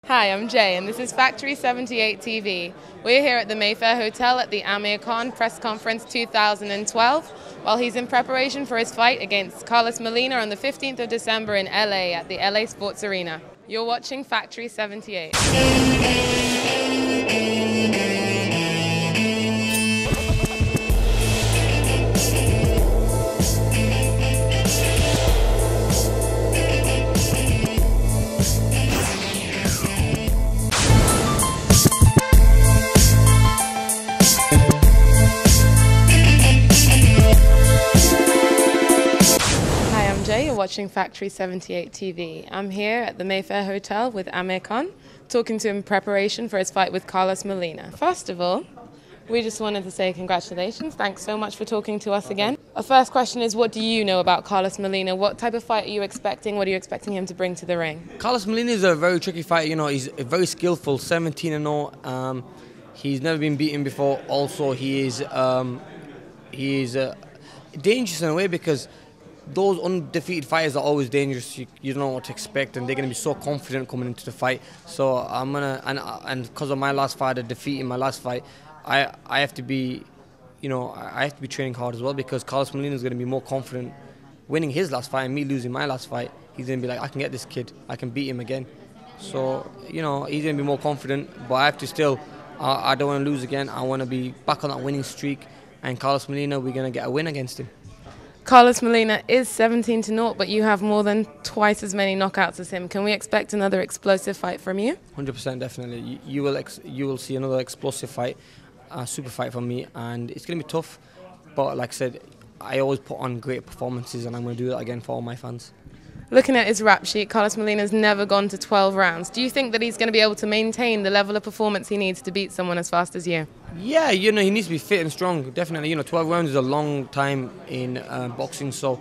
Hi, I'm Jay, and this is Factory78 TV. We're here at the Mayfair Hotel at the Amir Khan Press Conference 2012, while he's in preparation for his fight against Carlos Molina on the 15th of December in LA at the LA Sports Arena. You're watching Factory78. You're watching Factory78 TV. I'm here at the Mayfair Hotel with Amir Khan, talking to him in preparation for his fight with Carlos Molina. First of all, we just wanted to say congratulations. Thanks so much for talking to us again. Our first question is, what do you know about Carlos Molina? What type of fight are you expecting? What are you expecting him to bring to the ring? Carlos Molina is a very tricky fighter. You know, he's very skillful, 17-0. He's never been beaten before. Also, he is dangerous in a way because those undefeated fighters are always dangerous. You don't know what to expect, and they're going to be so confident coming into the fight. So I'm gonna, and because of my last fight, a defeat in my last fight, I have to be, I have to be training hard as well, because Carlos Molina is going to be more confident winning his last fight and me losing my last fight. He's going to be like, I can get this kid, I can beat him again. So he's going to be more confident, but I have to still, I don't want to lose again. I want to be back on that winning streak, and Carlos Molina, we're going to get a win against him. Carlos Molina is 17-0, but you have more than twice as many knockouts as him. Can we expect another explosive fight from you? 100%, definitely. You will see another explosive fight, super fight from me, and it's going to be tough. But like I said, I always put on great performances, and I'm going to do that again for all my fans. Looking at his rap sheet, Carlos Molina's never gone to 12 rounds. Do you think that he's going to be able to maintain the level of performance he needs to beat someone as fast as you? Yeah, he needs to be fit and strong, definitely. 12 rounds is a long time in boxing, so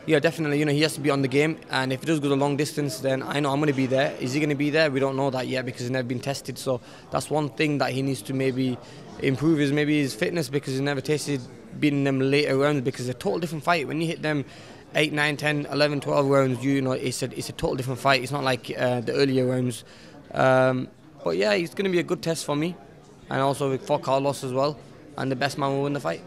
yeah, definitely, he has to be on the game, and if he does go the long distance, then I know I'm going to be there. Is he going to be there? We don't know that yet because he's never been tested, so that's one thing that he needs to maybe improve, is maybe his fitness, because he's never tasted beating them later rounds, because it's a total different fight. When you hit them 8, 9, 10, 11, 12 rounds, it's a total different fight. It's not like the earlier rounds. But yeah, it's going to be a good test for me, and also for Carlos as well, and the best man will win the fight.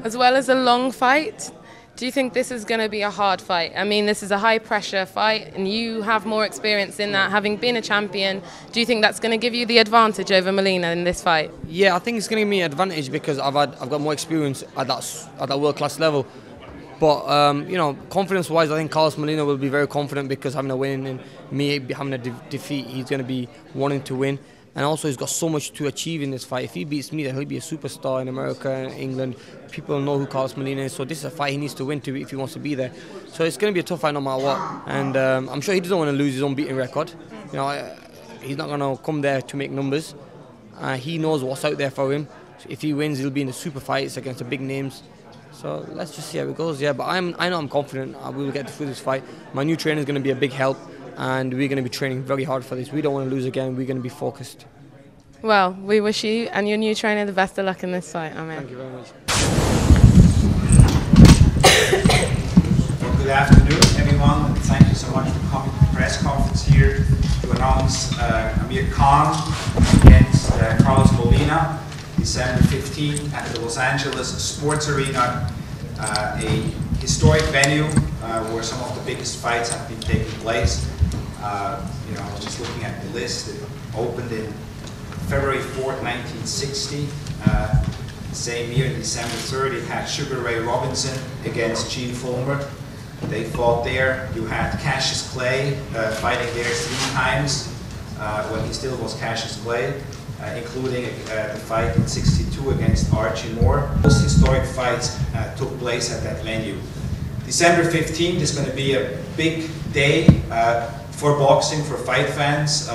As well as a long fight, do you think this is going to be a hard fight? I mean, this is a high-pressure fight, and you have more experience in that, having been a champion. Do you think that's going to give you the advantage over Molina in this fight? Yeah, I think it's going to give me an advantage because I've got more experience at that world-class level. But, confidence-wise, I think Carlos Molina will be very confident, because having a win and me having a defeat, he's going to be wanting to win. And also, he's got so much to achieve in this fight. If he beats me, then he'll be a superstar in America and England. People know who Carlos Molina is, so this is a fight he needs to win if he wants to be there. So it's going to be a tough fight no matter what. And I'm sure he doesn't want to lose his unbeaten record. He's not going to come there to make numbers. He knows what's out there for him. So if he wins, he'll be in the super fights against the big names. So let's just see how it goes. Yeah, but I know I'm confident we will get through this fight. My new trainer is going to be a big help, and we're going to be training very hard for this. We don't want to lose again. We're going to be focused. Well, we wish you and your new trainer the best of luck in this fight, Amir. Thank you very much. Well, good afternoon, everyone, and thank you so much for coming to the press conference here to announce Amir Khan against Carlos Molina, December 15th at the Los Angeles Sports Arena, a historic venue where some of the biggest fights have been taking place. I was just looking at the list. It opened in February 4th, 1960. Same year, December 3rd, it had Sugar Ray Robinson against Gene Fullmer. They fought there. You had Cassius Clay fighting there 3 times when he still was Cassius Clay, including the fight in '62 against Archie Moore. Those historic fights took place at that venue. December 15th is going to be a big day for boxing, for fight fans.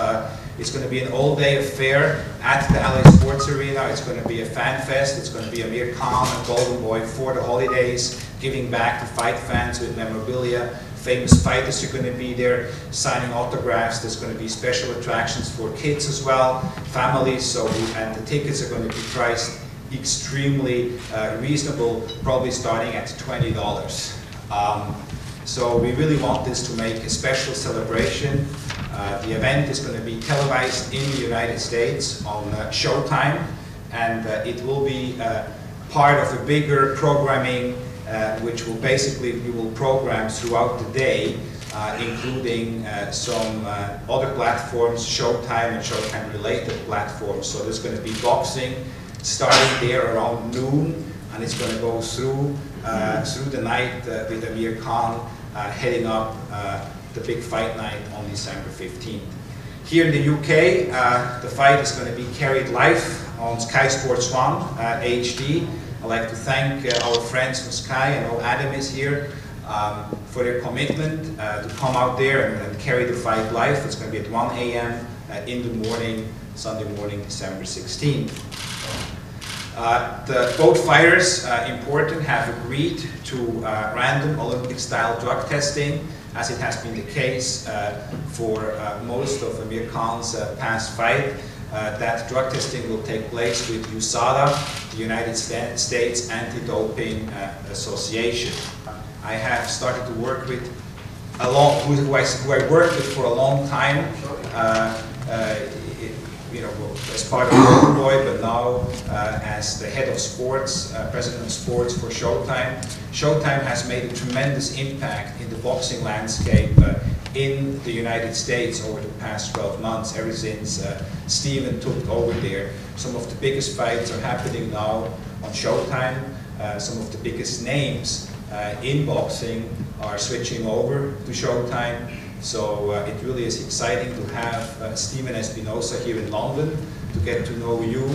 It's going to be an all-day affair at the LA Sports Arena. It's going to be a fan fest. It's going to be Amir Khan and GoldenBoy for the holidays, giving back to fight fans with memorabilia. Famous fighters are going to be there, signing autographs. There's going to be special attractions for kids as well, families. And the tickets are going to be priced extremely reasonable, probably starting at $20. So we really want this to make a special celebration The event is going to be televised in the United States on Showtime, and it will be part of a bigger programming which will basically, we will program throughout the day, including some other platforms, Showtime and Showtime related platforms. So there's going to be boxing starting there around noon, and it's going to go through the night with Amir Khan heading up the big fight night on December 15th. Here in the UK, the fight is going to be carried live on Sky Sports 1 HD. I'd like to thank our friends from Sky, and all Adam is here, for their commitment to come out there and carry the fight live. It's going to be at 1 a.m. In the morning, Sunday morning, December 16th. Both fighters, important, have agreed to random Olympic-style drug testing, as it has been the case for most of Amir Khan's past fight. That drug testing will take place with USADA, the United States Anti-Doping Association. I have started to work with who I worked with for a long time, you know, as part of GoldenBoy, but now as the head of sports, president of sports for Showtime. Showtime has made a tremendous impact in the boxing landscape in the United States over the past 12 months, ever since Steven took over there. Some of the biggest fights are happening now on Showtime. Some of the biggest names in boxing are switching over to Showtime. So it really is exciting to have Steven Espinosa here in London, to get to know you,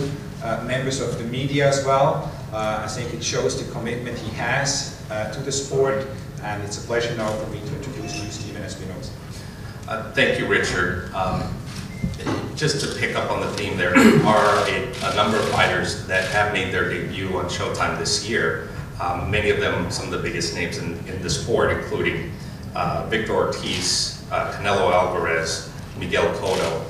members of the media as well. I think it shows the commitment he has to the sport, and it's a pleasure now for me to introduce you, Steven Espinosa. Thank you, Richard. Just to pick up on the theme, there are a number of fighters that have made their debut on Showtime this year. Many of them, some of the biggest names in the sport, including Victor Ortiz, Canelo Alvarez, Miguel Cotto,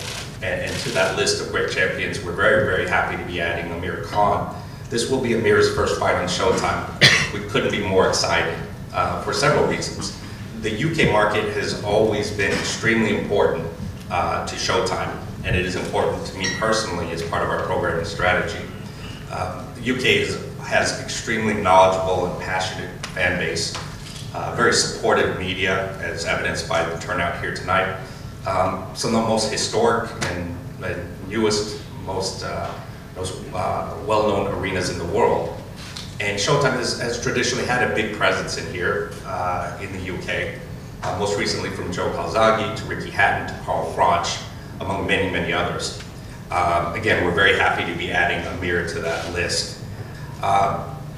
and to that list of great champions, we're very, very happy to be adding Amir Khan. This will be Amir's first fight on Showtime. We couldn't be more excited for several reasons. The UK market has always been extremely important to Showtime, and it is important to me personally as part of our programming strategy. The UK has extremely knowledgeable and passionate fan base, very supportive media, as evidenced by the turnout here tonight. Some of the most historic and newest, most well-known arenas in the world. And Showtime has traditionally had a big presence in here in the UK, most recently from Joe Calzaghe to Ricky Hatton to Carl Froch, among many, many others. Again, we're very happy to be adding Amir to that list.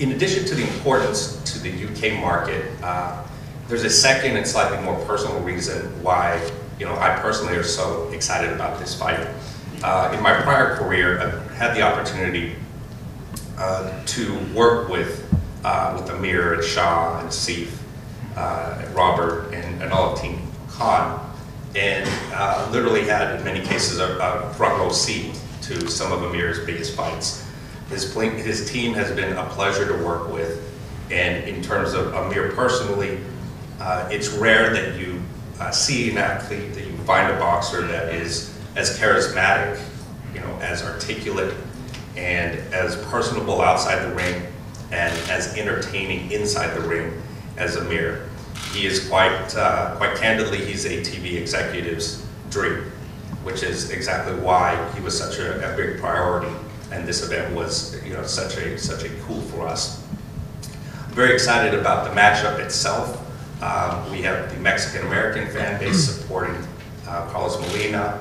In addition to the importance to the UK market, there's a second and slightly more personal reason why I personally are so excited about this fight. In my prior career, I've had the opportunity to work with Amir and Shah and Sif, Robert, and all of Team Khan, and literally had, in many cases, a front row seat to some of Amir's biggest fights. His team has been a pleasure to work with, and in terms of Amir personally, it's rare that you see an athlete, that you find a boxer that is as charismatic, as articulate, and as personable outside the ring, and as entertaining inside the ring as Amir. He is quite candidly, he's a TV executive's dream, which is exactly why he was such a big priority, and this event was such a coup for us. I'm very excited about the matchup itself. We have the Mexican-American fan base supporting Carlos Molina.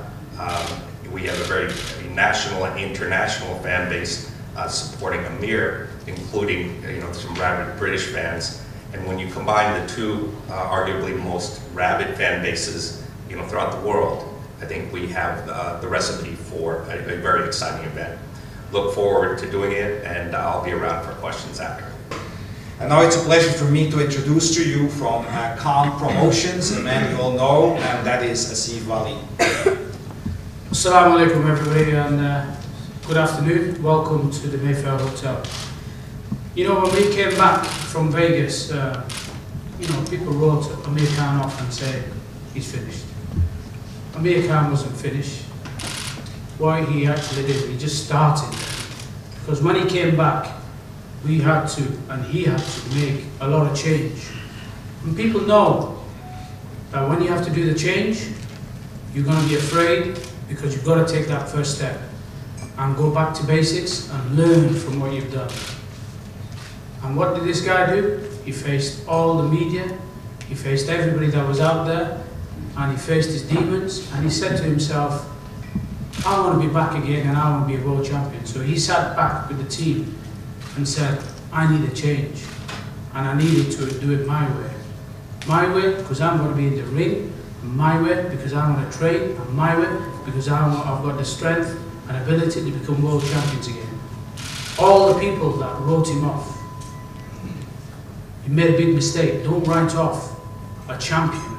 We have a very national and international fan base supporting Amir, including some rabid British fans. And when you combine the two, arguably most rabid fan bases throughout the world, I think we have the recipe for a very exciting event. Look forward to doing it, and I'll be around for questions after. And now it's a pleasure for me to introduce to you from Khan Promotions, a man you all know, and that is Asif Wali. Assalamu alaikum everybody, and good afternoon. Welcome to the Mayfair Hotel. When we came back from Vegas, people wrote Amir Khan off and said he's finished. Amir Khan wasn't finished. What he actually did, he just started. Because when he came back, we had to, and he had to, make a lot of change. And people know that when you have to do the change, you're going to be afraid because you've got to take that first step and go back to basics and learn from what you've done. And what did this guy do? He faced all the media, he faced everybody that was out there, and he faced his demons, and he said to himself, I want to be back again and I want to be a world champion. So he sat back with the team and said, I need a change, and I needed to do it my way. My way because I'm going to be in the ring, and my way because I want to train, and my way because I've got the strength and ability to become world champions again. All the people that wrote him off, he made a big mistake. Don't write off a champion.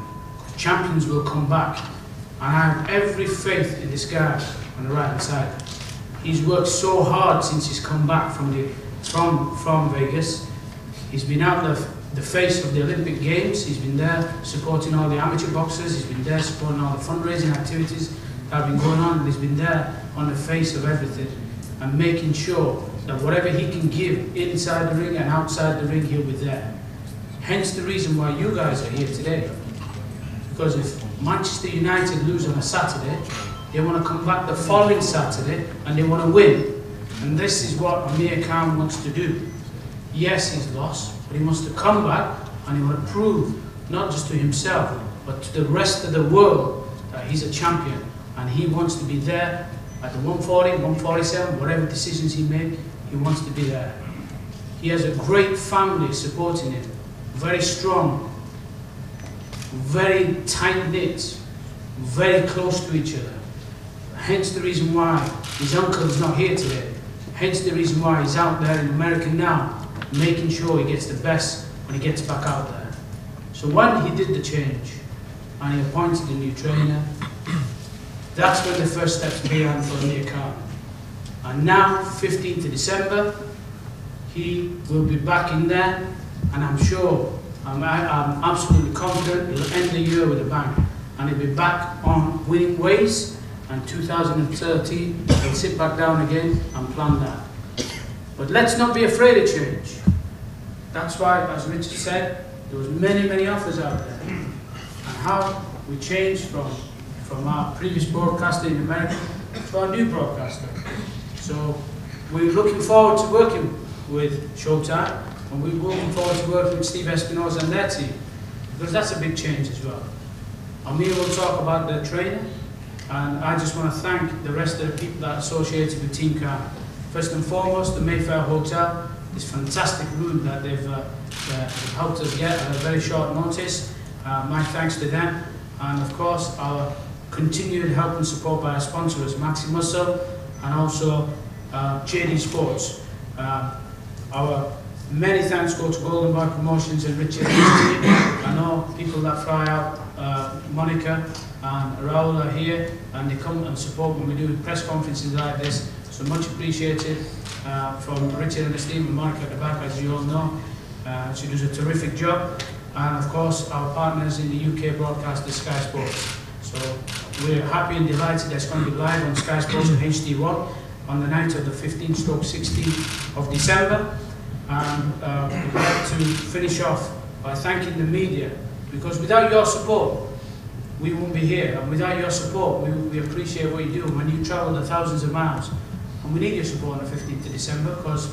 Champions will come back. And I have every faith in this guy on the right hand side. He's worked so hard since he's come back from Vegas. He's been out the face of the Olympic Games. He's been there supporting all the amateur boxers. He's been there supporting all the fundraising activities that have been going on. And he's been there on the face of everything and making sure that whatever he can give inside the ring and outside the ring, he'll be there. Hence the reason why you guys are here today. Because if Manchester United lose on a Saturday, they want to come back the following Saturday and they want to win. And this is what Amir Khan wants to do. Yes, he's lost, but he wants to come back and he wants to prove, not just to himself, but to the rest of the world that he's a champion. And he wants to be there at the 140, 147, whatever decisions he makes, he wants to be there. He has a great family supporting him, very strong, very tight-knit, very close to each other. Hence the reason why his uncle is not here today. Hence the reason why he's out there in America now, making sure he gets the best when he gets back out there. So when he did the change, and he appointed a new trainer, that's when the first steps began for Amir Khan. And now, 15th of December, he will be back in there, and I'm sure, I'm absolutely confident he'll end the year with a bang. And he'll be back on winning ways, and 2013, he'll sit back down again and plan that. But let's not be afraid of change. That's why, as Richard said, there was many offers out there. And how we changed from our previous broadcaster in America to our new broadcaster. So we're looking forward to working with Showtime, and we're looking forward to working with Steve Espinosa and their team, because that's a big change as well. Amir will talk about the trainer, and I just want to thank the rest of the people that are associated with Team Khan. First and foremost, the Mayfair Hotel, this fantastic room that they've helped us get at a very short notice. My thanks to them, and of course our continued help and support by our sponsors, Maxi Muscle, and also JD Sports. Our many thanks go to GoldenBoy Promotions and Richard and his team. I know people that fly out, Monica and Raul are here, and they come and support when we do press conferences like this. So much appreciated from Richard and his team, and Monica at the back, as you all know. She does a terrific job. And of course, our partners in the UK broadcaster, Sky Sports. So we're happy and delighted that it's going to be live on Sky Sports and HD1 on the night of the 15/16th of December. And we'd like to finish off by thanking the media, because without your support, we won't be here. And without your support, we appreciate what you do when you travel the thousands of miles. And we need your support on the 15th of December, because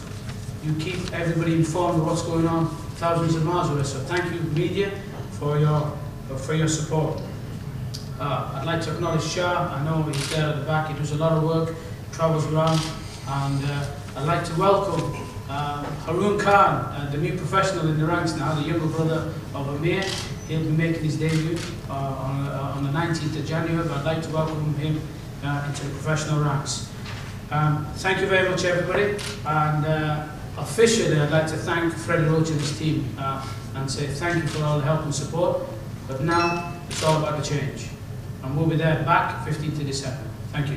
you keep everybody informed of what's going on thousands of miles away. So thank you, media, for your support. I'd like to acknowledge Shah. I know he's there at the back. He does a lot of work, travels around, and I'd like to welcome Haroon Khan, the new professional in the ranks now, the younger brother of Amir. He'll be making his debut on the 19th of January, but I'd like to welcome him into the professional ranks. Thank you very much, everybody, and officially I'd like to thank Freddie Roach and his team and say thank you for all the help and support, but now it's all about the change, and we'll be there back 15th of December. Thank you.